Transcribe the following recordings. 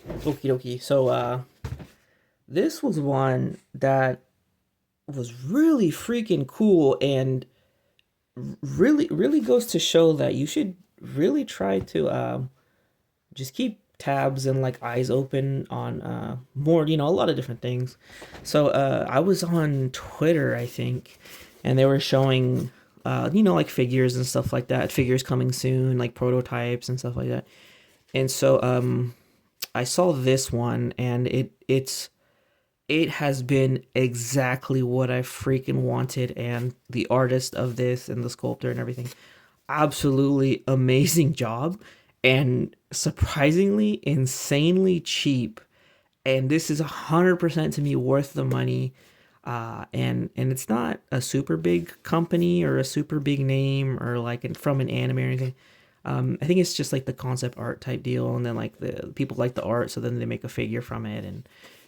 Okie dokie. So, this was one that was really freaking cool and really goes to show that you should really try to just keep tabs and like eyes open on more, a lot of different things. So, I was on Twitter, I think, and they were showing like figures and stuff like that, figures coming soon, like prototypes and stuff like that. And so I saw this one and it has been exactly what I freaking wanted, and the artist of this and the sculptor and everything, absolutely amazing job, and surprisingly insanely cheap. And this is 100% to me worth the money. And it's not a super big company or a super big name or like from an anime or anything. I think it's just like the concept art type deal, and then like the people like the art, so then they make a figure from it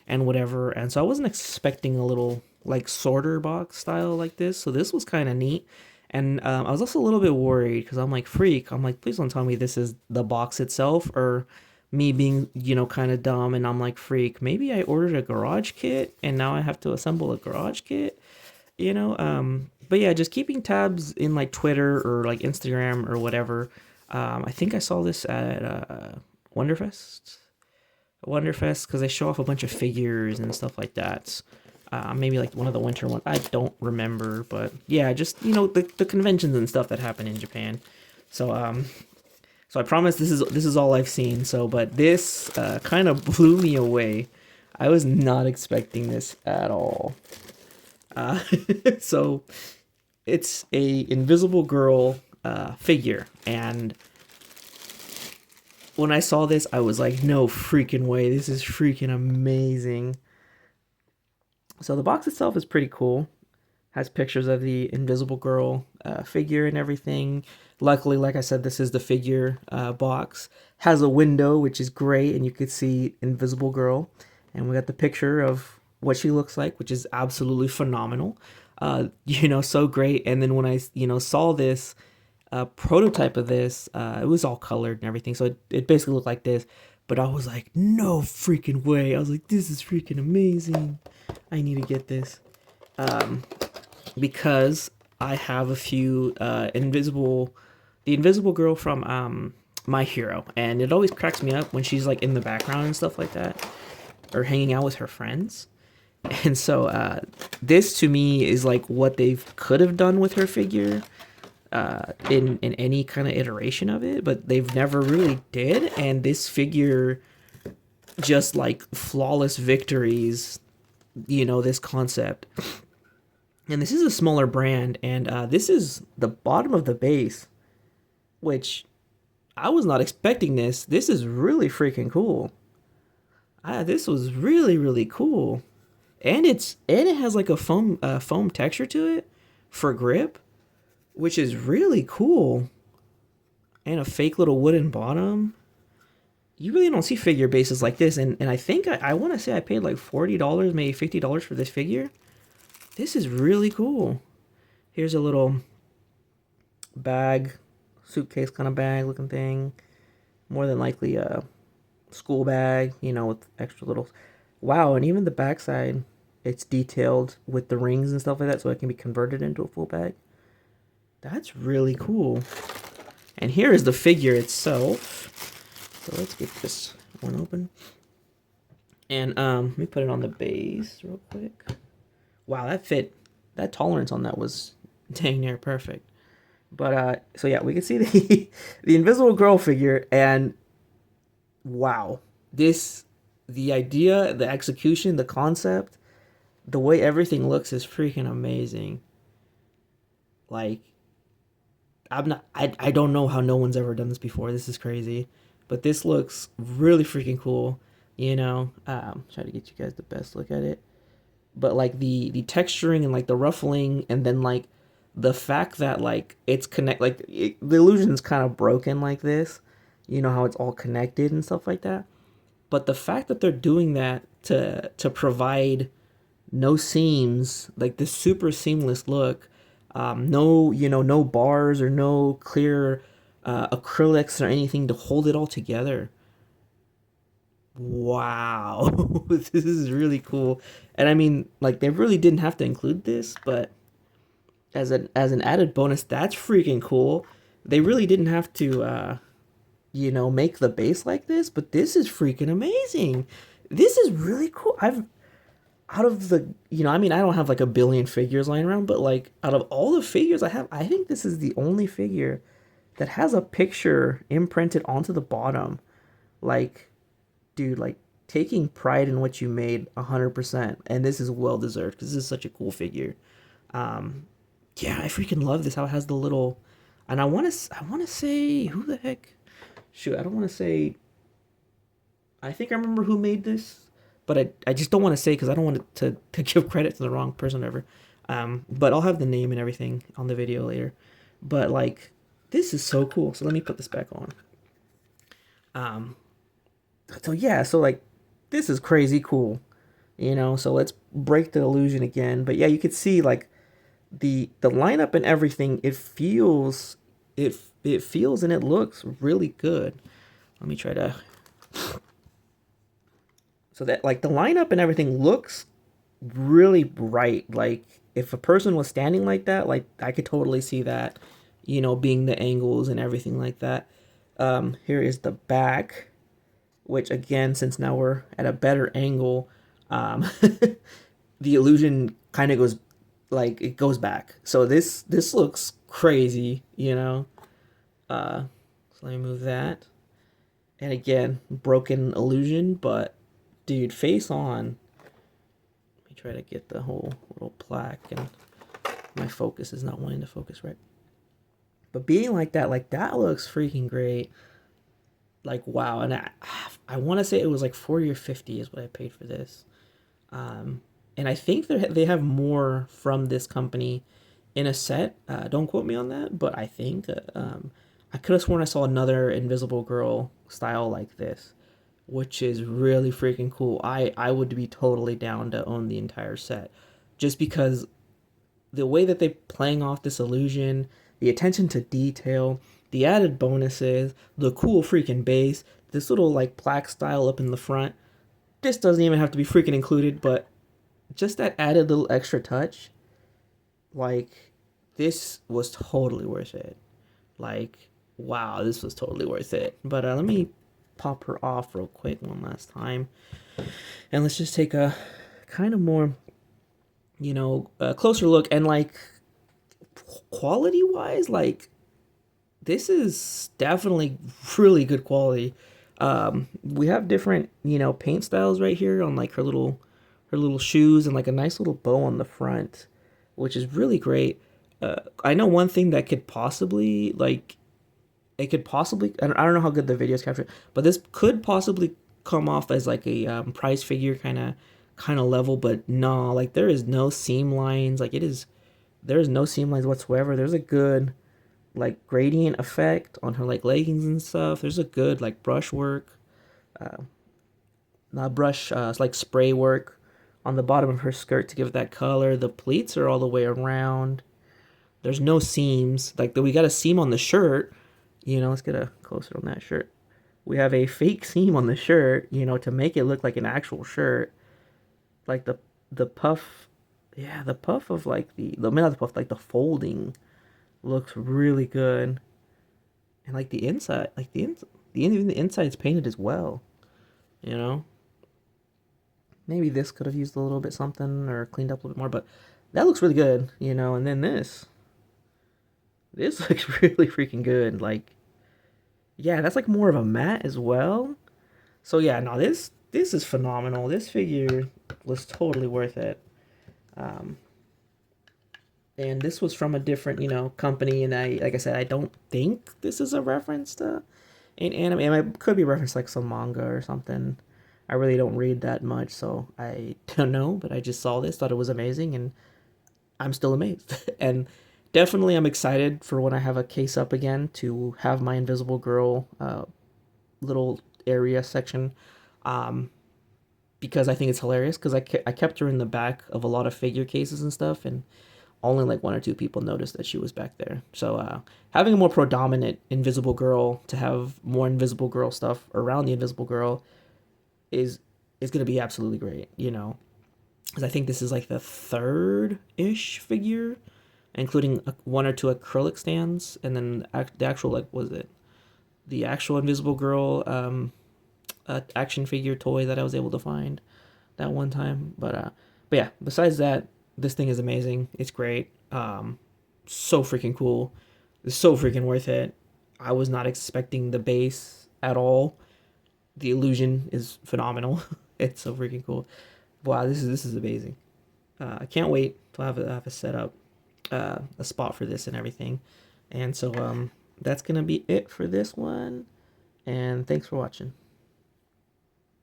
and whatever. And so I wasn't expecting a little like sorter box style like this. So this was kind of neat. And I was also a little bit worried because I'm like, freak. I'm like, please don't tell me this is the box itself, or me being, kind of dumb. And I'm like, freak. Maybe I ordered a garage kit and now I have to assemble a garage kit, But yeah, just keeping tabs in like Twitter or like Instagram or whatever. I think I saw this at Wonderfest. Wonderfest, because they show off a bunch of figures and stuff like that. Maybe like one of the winter ones. I don't remember, but yeah, just the conventions and stuff that happen in Japan. So so I promise this is all I've seen. So, but this kind of blew me away. I was not expecting this at all. Uh, so it's a Invisible Girl figure, and when I saw this, I was like, no freaking way. This is freaking amazing. So the box itself is pretty cool. Has pictures of the Invisible Girl figure and everything. Luckily, like I said, this is the figure box. Has a window, which is great, and you could see Invisible Girl. And we got the picture of what she looks like, which is absolutely phenomenal. So great. And then when I, saw this prototype of this, it was all colored and everything, so it basically looked like this. But I was like, no freaking way! I was like, this is freaking amazing. I need to get this. Um, because I have a few the Invisible Girl from My Hero, and it always cracks me up when she's like in the background and stuff like that, or hanging out with her friends. And so this to me is like what they could have done with her figure in any kind of iteration of it, but they've never really did. And this figure just like flawless victories, this concept. And this is a smaller brand, and this is the bottom of the base, which I was not expecting this. This is really freaking cool. This was really cool, and it has like a foam texture to it for grip, which is really cool, and a fake little wooden bottom. You really don't see figure bases like this, and I think I want to say I paid like $40, maybe $50 for this figure. This is really cool. Here's a little bag, suitcase kind of bag looking thing. More than likely a school bag, with extra little. Wow, and even the backside, it's detailed with the rings and stuff like that, so it can be converted into a full bag. That's really cool. And here is the figure itself. So let's get this one open. And let me put it on the base real quick. Wow, that tolerance on that was dang near perfect. But so yeah, we can see the the Invisible Girl figure, and wow, the idea, the execution, the concept, the way everything looks is freaking amazing. Like I don't know how no one's ever done this before. This is crazy, but this looks really freaking cool. Try to get you guys the best look at it. But like the texturing and like the ruffling, and then like the fact that like it's the illusion's kind of broken like this, how it's all connected and stuff like that. But the fact that they're doing that to provide no seams, like this super seamless look, no, no bars or no clear acrylics or anything to hold it all together. wow, this is really cool. And I mean, like they really didn't have to include this, but as an added bonus, that's freaking cool. They really didn't have to make the base like this, but this is freaking amazing. This is really cool. I've out of the, I mean, I don't have like a billion figures lying around, but like out of all the figures I have, I think this is the only figure that has a picture imprinted onto the bottom. Like, dude, like taking pride in what you made 100%. And this is well deserved because this is such a cool figure. Um, yeah, I freaking love this. How it has the little, and I want to say who the heck? Shoot, I don't want to say. I think I remember who made this, but I just don't want to say because I don't want to give credit to the wrong person ever. But I'll have the name and everything on the video later. But like, this is so cool. So let me put this back on. Um, so yeah, so like, this is crazy cool. So let's break the illusion again. But yeah, you could see like the lineup and everything. It feels and it looks really good. Let me try to, so that like the lineup and everything looks really bright. Like if a person was standing like that, like I could totally see that, being the angles and everything like that. Here is the back, which again, since now we're at a better angle, the illusion kind of goes like it goes back. So this looks crazy. Uh, so let me move that. And again, broken illusion, but dude, face on. Let me try to get the whole little plaque, and my focus is not wanting to focus right. But being like that looks freaking great. Like wow, and I want to say it was like 40 or 50 is what I paid for this. And I think they have more from this company in a set. Don't quote me on that, but I think I could have sworn I saw another Invisible Girl style like this, which is really freaking cool. I would be totally down to own the entire set, just because the way that they're playing off this illusion, the attention to detail, the added bonuses, the cool freaking base, this little like plaque style up in the front. This doesn't even have to be freaking included, but just that added little extra touch, like this was totally worth it. Like wow, this was totally worth it. But let me pop her off real quick one last time, and let's just take a kind of more, closer look. And like quality wise, like this is definitely really good quality. We have different, paint styles right here on like her little shoes, and like a nice little bow on the front, which is really great. I know one thing that could possibly like it could possibly I don't know how good the videos capture, but this could possibly come off as like a prize figure kind of level, but no, like there is no seam lines. Like there is no seam lines whatsoever. There's a good like gradient effect on her like leggings and stuff. There's a good like brush work, not brush, it's like spray work on the bottom of her skirt to give that color. The pleats are all the way around. There's no seams. Like we got a seam on the shirt. Let's get a closer on that shirt. We have a fake seam on the shirt, to make it look like an actual shirt. Like the puff, yeah, the puff of like the not the puff, like the folding looks really good. And like the inside, like even the inside's painted as well. You know, maybe this could have used a little bit something or cleaned up a little bit more, but that looks really good. And then this looks really freaking good. Like, yeah, that's like more of a matte as well. So yeah, no, this is phenomenal. This figure was totally worth it. Um, and this was from a different, company. And like I said, I don't think this is a reference to an anime. It could be a reference like some manga or something. I really don't read that much, so I don't know. But I just saw this, thought it was amazing, and I'm still amazed. And definitely, I'm excited for when I have a case up again to have my Invisible Girl little area section. Um, because I think it's hilarious. Because I kept her in the back of a lot of figure cases and stuff, and only like one or two people noticed that she was back there. So having a more predominant Invisible Girl, to have more Invisible Girl stuff around the Invisible Girl, is gonna be absolutely great. You know, because I think this is like the third ish figure, including one or two acrylic stands, and then the actual like was it the actual Invisible Girl action figure toy that I was able to find that one time. But yeah, besides that, this thing is amazing. It's great. So freaking cool. It's so freaking worth it. I was not expecting the base at all. The illusion is phenomenal. It's so freaking cool. Wow, this is amazing. I can't wait to have a setup, a spot for this and everything. And so that's gonna be it for this one. And thanks for watching.